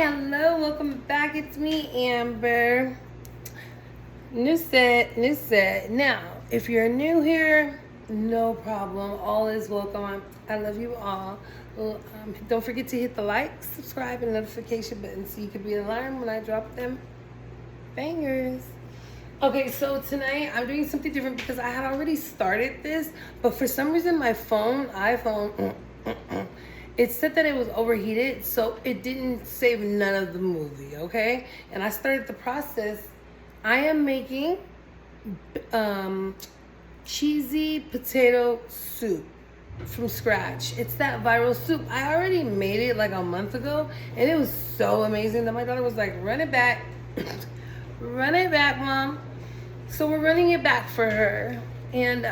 hello, welcome back. It's me, Amber. New set. Now, if you're new here, no problem. All is welcome. I love you all. Well, don't forget to hit the like, subscribe, and notification button so you can be alarmed when I drop them bangers. Okay, so tonight I'm doing something different because I had already started this, but for some reason my iPhone, it said that it was overheated, so it didn't save none of the movie, okay? And I started the process. I am making cheesy potato soup from scratch. It's that viral soup. I already made it like a month ago, and it was so amazing that my daughter was like, run it back. Run it back, Mom. So we're running it back for her. And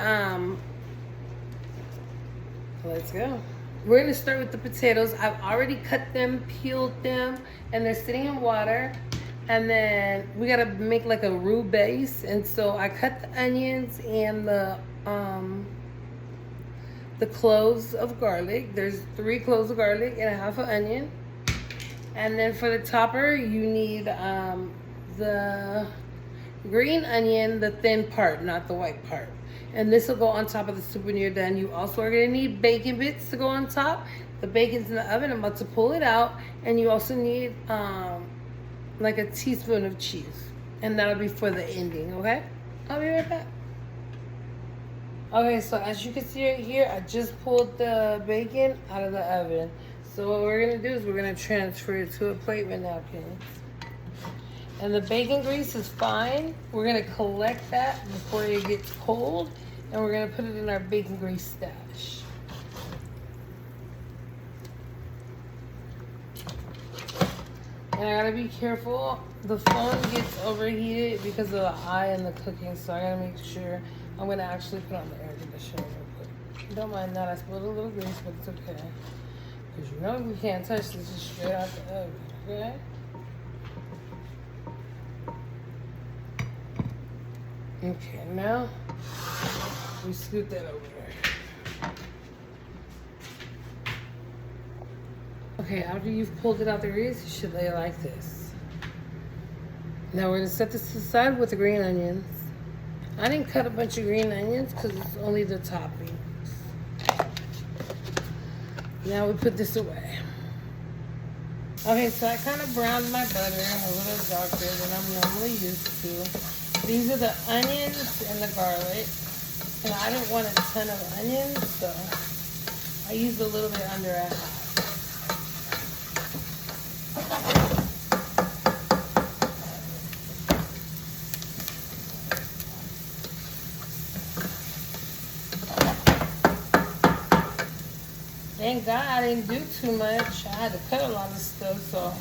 let's go. We're gonna start with the potatoes. I've already cut them, peeled them, and they're sitting in water. And then we gotta make like a roux base. And so I cut the onions and the cloves of garlic. There's 3 cloves of garlic and a half an onion. And then for the topper, you need the green onion, the thin part, not the white part. And this will go on top of the soup when you're done. You also are gonna need bacon bits to go on top. The bacon's in the oven. I'm about to pull it out. And you also need like a teaspoon of cheese. And that'll be for the ending, okay? I'll be right back. Okay, so as you can see right here, I just pulled the bacon out of the oven. So what we're gonna do is we're gonna transfer it to a plate with napkins. And the bacon grease is fine. We're gonna collect that before it gets cold, and we're gonna put it in our bacon grease stash. And I gotta be careful. The phone gets overheated because of the eye and the cooking, so I gotta make sure. I'm gonna actually put on the air conditioner real quick. Don't mind that. I spilled a little grease, but it's okay. Because you know we can't touch this just straight out the oven, okay? Okay, now we scoot that over there. Okay, after you've pulled it out the grease, you should lay it like this. Now we're gonna set this aside with the green onions. I didn't cut a bunch of green onions because it's only the toppings. Now we put this away. Okay, so I kind of browned my butter a little darker than I'm normally used to. These are the onions and the garlic. And I didn't want a ton of onions, so I used a little bit under a half. Thank God I didn't do too much. I had to cut a lot of stuff, so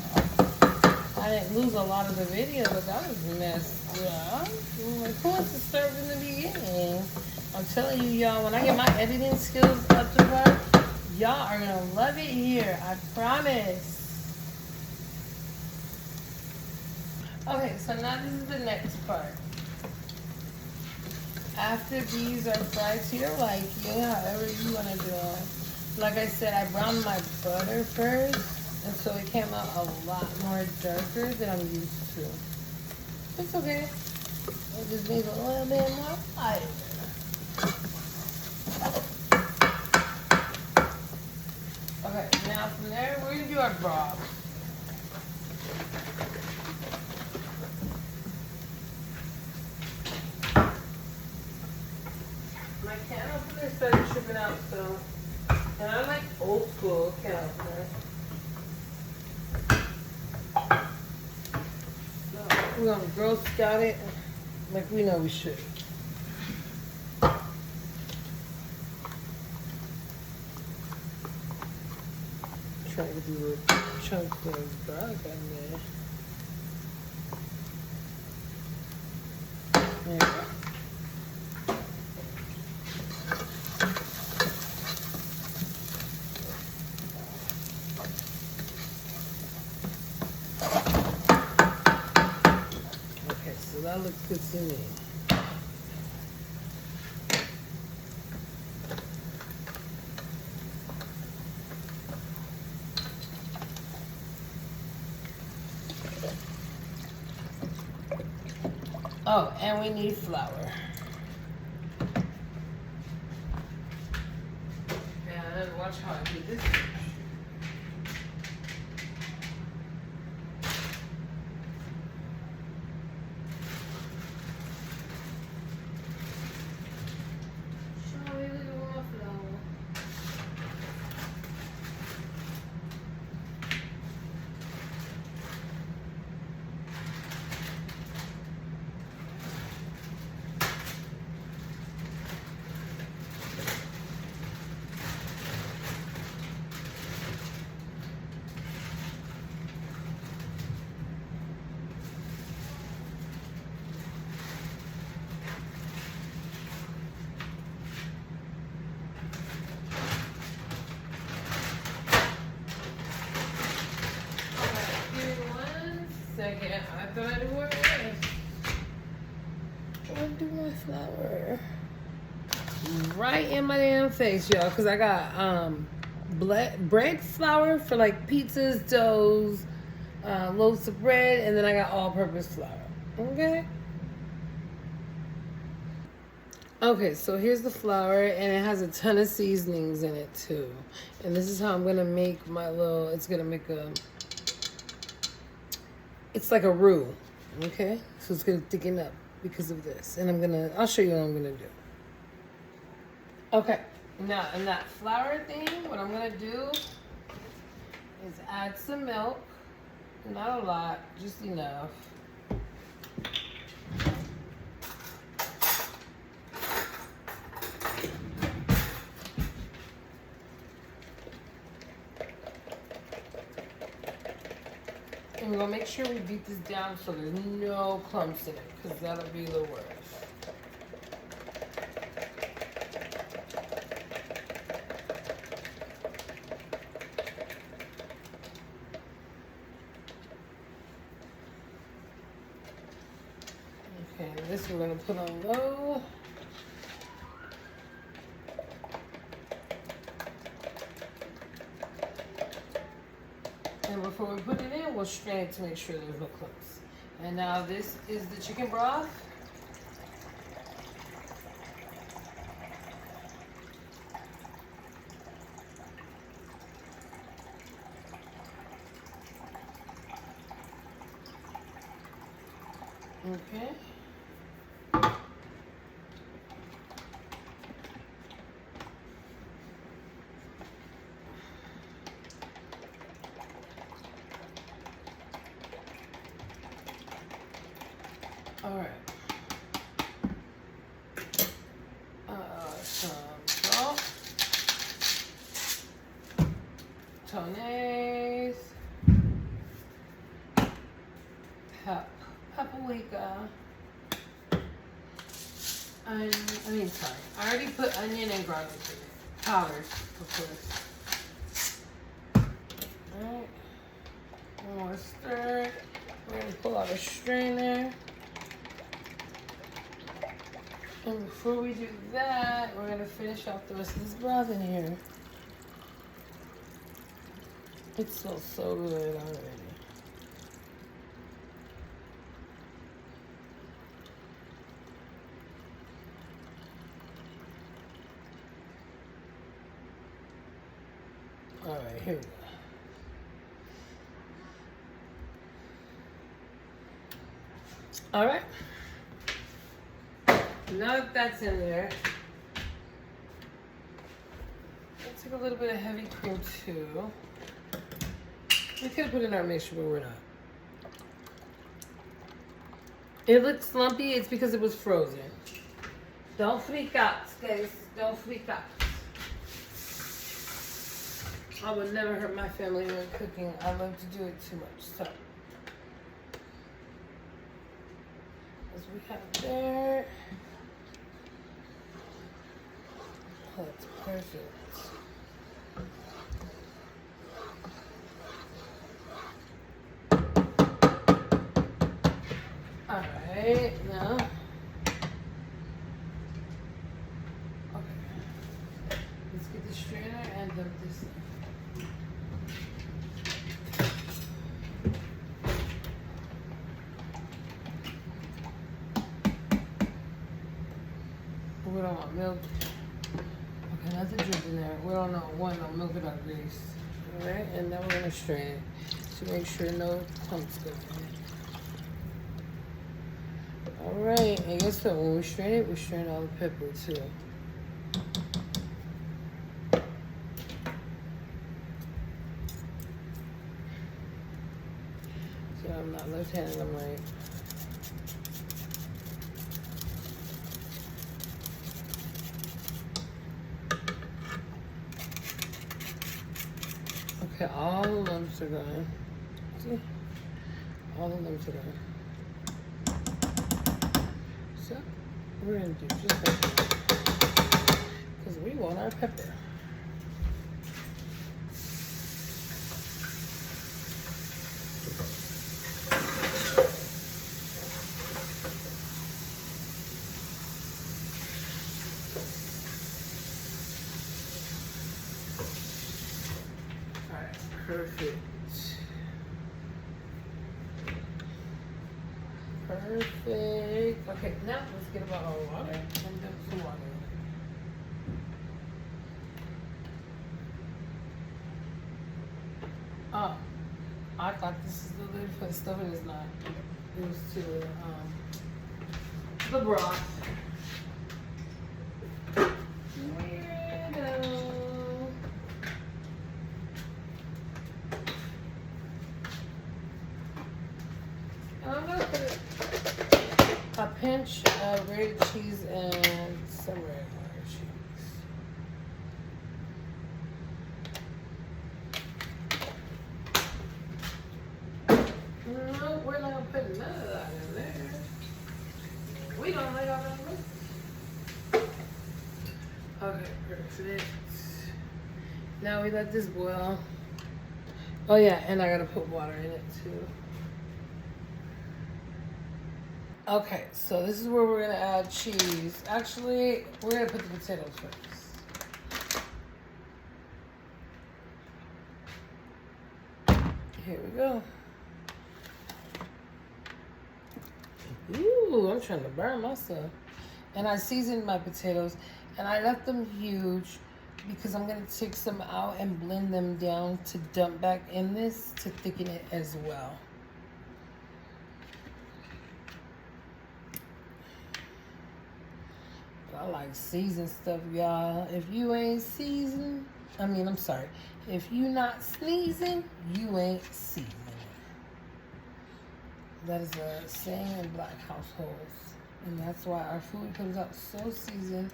I didn't lose a lot of the video, but that was messed up. Who wants to start from the beginning? I'm telling you, y'all, when I get my editing skills up to par, y'all are gonna love it here. I promise. Okay, so now this is the next part. After these are fried to your liking, however you want to do them. Like I said, I browned my butter first, and so it came out a lot more darker than I'm used to. It's okay. It just needs a little bit more fire. Okay, now from there, we're gonna do our broth. My can opener started tripping out, so. And I like old school can opener. So we're gonna Girl Scout it like we know we should. Trying to do a chunk of garlic on there. There we go. So that looks good to me. Oh, and we need flour. And watch how I do this. Second, I thought it was. I'll do my flour right in my damn face, y'all, because I got bread flour for like pizzas, doughs, loaves of bread, and then I got all-purpose flour. Okay. Okay, so here's the flour, and it has a ton of seasonings in it too. And this is how I'm gonna make my little. It's gonna make a. It's like a roux, okay? So it's gonna thicken up because of this. And I'll show you what I'm gonna do. Okay, now in that flour thing, what I'm gonna do is add some milk. Not a lot, just enough. And we're gonna make sure we beat this down so there's no clumps in it, because that'll be the worst. Okay, this we're gonna put on low. And before we put it in, we'll strain it to make sure there's no clumps. And now this is the chicken broth. Okay. All right. Some salt, mayonnaise, paprika. I already put onion and garlic in it. Powders, of course. All right. One more stir. We're gonna pull out a strainer. And before we do that, we're gonna finish off the rest of this broth in here. It smells so good already. All right, here we go. All right. Now that that's in there, let's take a little bit of heavy cream too. We could have put it in our mixture, but we're not. It looks lumpy, it's because it was frozen. Don't freak out, guys. Don't freak out. I would never hurt my family when cooking. I love to do it too much. So, as we have there. Oh, that's perfect. All right, now. Okay. Let's get the strainer and dump this in. want milk. Okay, nothing drip in there. We don't know one, no milk without grease. Alright, and then we're gonna strain it to make sure no clumps go in. Alright, and guess what? When we strain it, we strain all the pepper too. So I'm not left-handed, I'm right. Okay, all the lumps are gone. See? All the lumps are gone. So, we're gonna do just like that. Because we want our pepper. Alright, perfect. Perfect. Okay, now let's get a bottle of water and dump some water in it. Oh, I thought this is the lid for the stuff, and it's not. It was to the broth. Weirdo. I'm gonna put a pinch of grated cheese and some regular cheese. No, we're not gonna put none of that in there. We don't like all that milk. Okay, perfect. Now we let this boil. Oh yeah, and I gotta put water in it too. Okay, so this is where we're gonna add cheese. Actually, we're gonna put the potatoes first. Here we go. Ooh, I'm trying to burn myself. And I seasoned my potatoes, and I left them huge because I'm gonna take some out and blend them down to dump back in this to thicken it as well. I like seasoned stuff, y'all. If you ain't seasoned, I'm sorry. If you not sneezing, you ain't seasoned. That is a saying in black households. And that's why our food comes out so seasoned,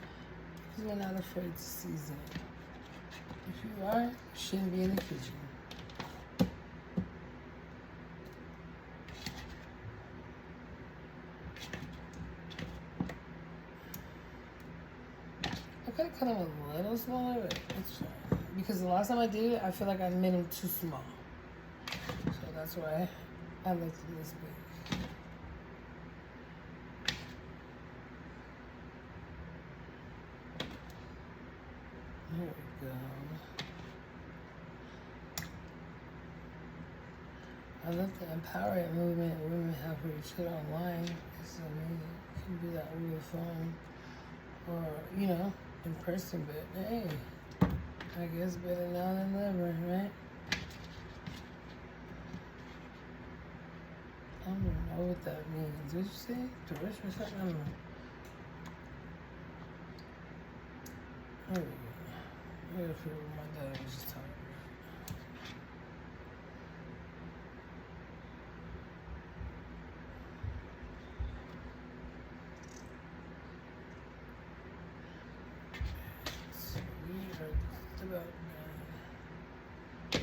because we're not afraid to season it. If you are, you shouldn't be in the kitchen. I could have cut them a little smaller, but it's fine. Because the last time I did it, I feel like I made them too small. So that's why I left them this big. There we go. I love the empowerment movement women have for each other online. It's amazing. You can do that over the phone or, in person, but hey, I guess better now than never, right? I don't even know what that means. Did you say tourist or something? I don't know. There we go. I gotta figure out what my dad was just talking about. So we are just about done.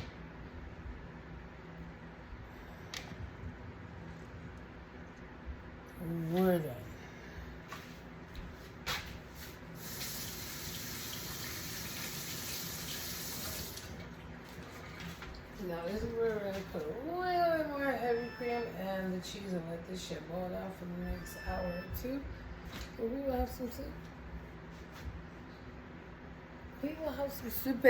We're done. Now this is where we're going to put a little bit more heavy cream and the cheese and let this shit boil down for the next hour or two. But we will have some soup. We will have some soup.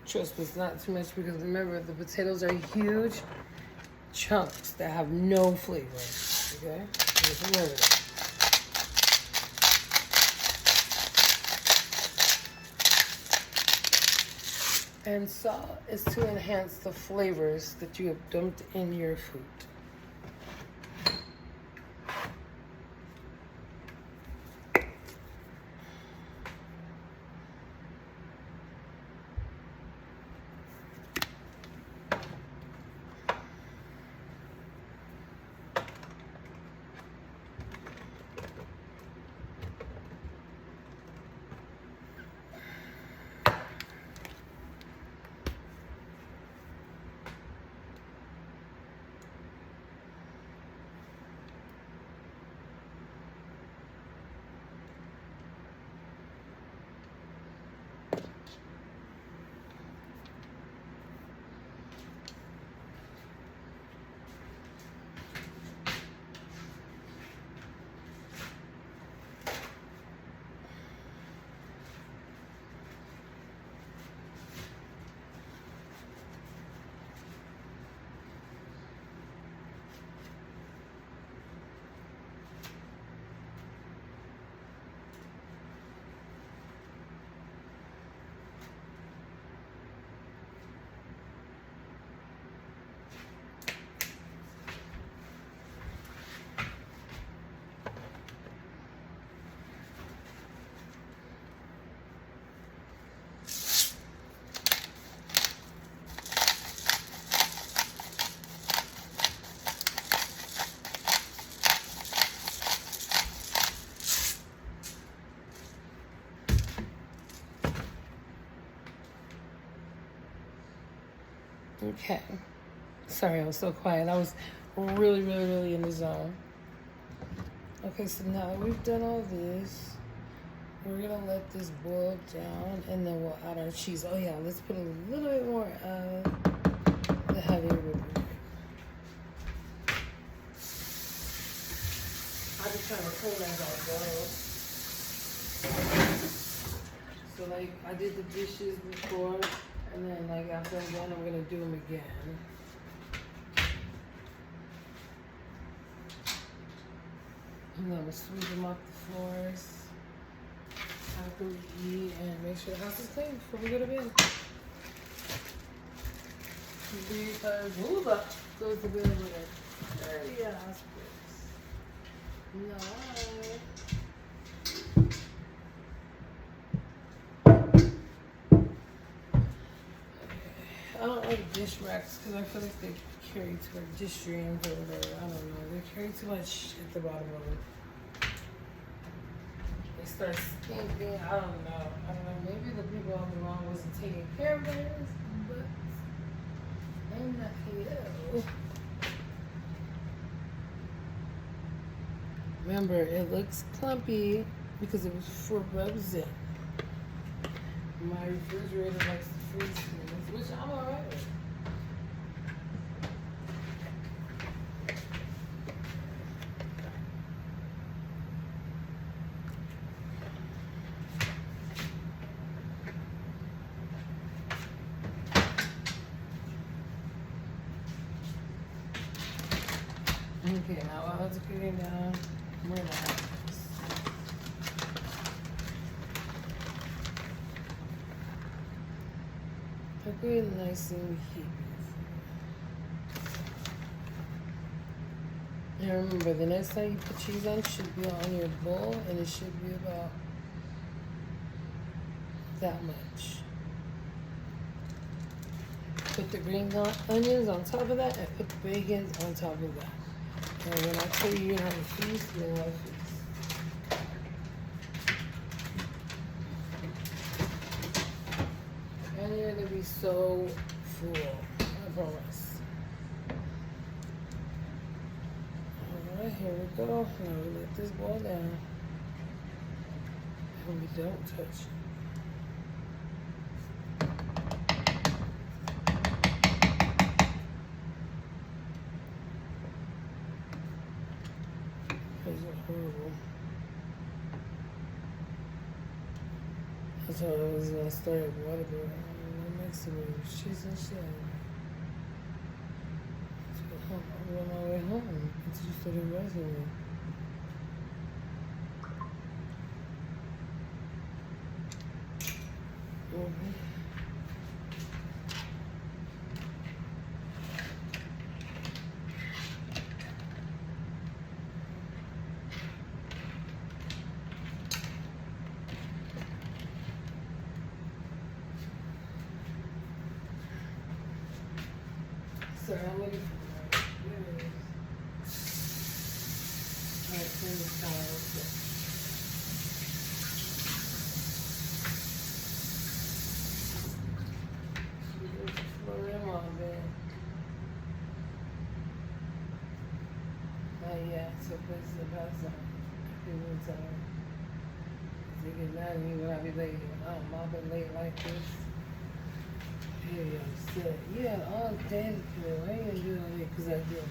Trust me, it's not too much because remember the potatoes are huge chunks that have no flavor. Okay? Just remember that. And salt is to enhance the flavors that you have dumped in your food. Okay. Sorry, I was so quiet. I was really in the zone. Okay, so now that we've done all this, we're gonna let this boil down and then we'll add our cheese. Oh yeah, let's put a little bit more of the heavy whipping cream. I'm just trying to clean as I go. So like I did the dishes before, and then like after I'm done, I'm gonna do them again. And then I'm gonna sweep them off the floors after we eat and make sure the house is clean before we go to bed. Because who goes to bed with a dirty ass place? No. I don't like dish racks because I feel like they carry too much dish streams or whatever. I don't know. They carry too much at the bottom of them. They start stinking. I don't know. Maybe the people on the lawn wasn't taking care of theirs, but I'm not here. Remember, it looks clumpy because it was frozen. My refrigerator likes to freeze things, which I'm alright with. Okay, now while it's cooking down, we're gonna have this. A good, nice and heat. And remember, the next time you put cheese on, it should be on your bowl, and it should be about that much. Put the green onions on top of that, and put the bacon on top of that. And when I tell you how to feast, you're gonna feast. And you're gonna be so full, I promise. Alright, here we go. Now we let this boil down. And we don't touch it. Horrible. That's how I was gonna start water boiling. likes to move. She's and shit. I'm on my way home. It's just for the rest of me. Sorry, I'm waiting for my Alright, turn this down real quick. Slow them on, man. Yeah, so this is about something. People tell they get mad at me when I be late. I'm mopping late like this. Yeah, I'm sick. Yeah, all day today. Why you gonna do it on me? Because I do it.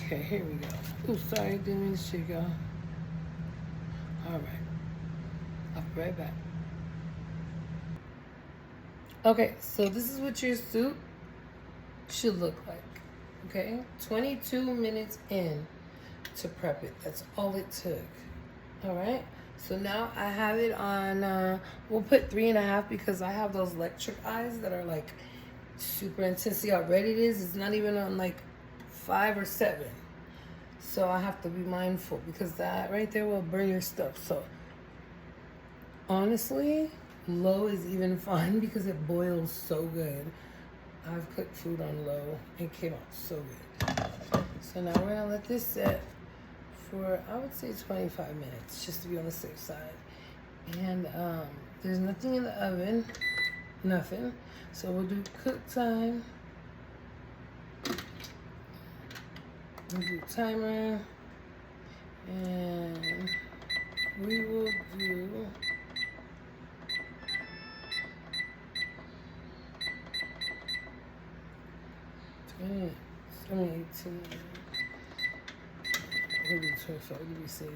Okay, here we go. Oh, sorry, didn't mean to shake y'all. All right, I'll be right back. Okay, so this is what your soup should look like. Okay, 22 minutes in to prep it. That's all it took. All right, so now I have it on, we'll put 3.5 because I have those electric eyes that are like super intense. See how red it is? It's not even on like 5 or 7. So I have to be mindful because that right there will burn your stuff. So honestly, low is even fine because it boils so good. I've cooked food on low. It came out so good. So now we're gonna let this set for, I would say 25 minutes, just to be on the safe side. And there's nothing in the oven, nothing. So we'll do cook time. We'll do timer. And we will do 2018. We'll do 25 to be safe.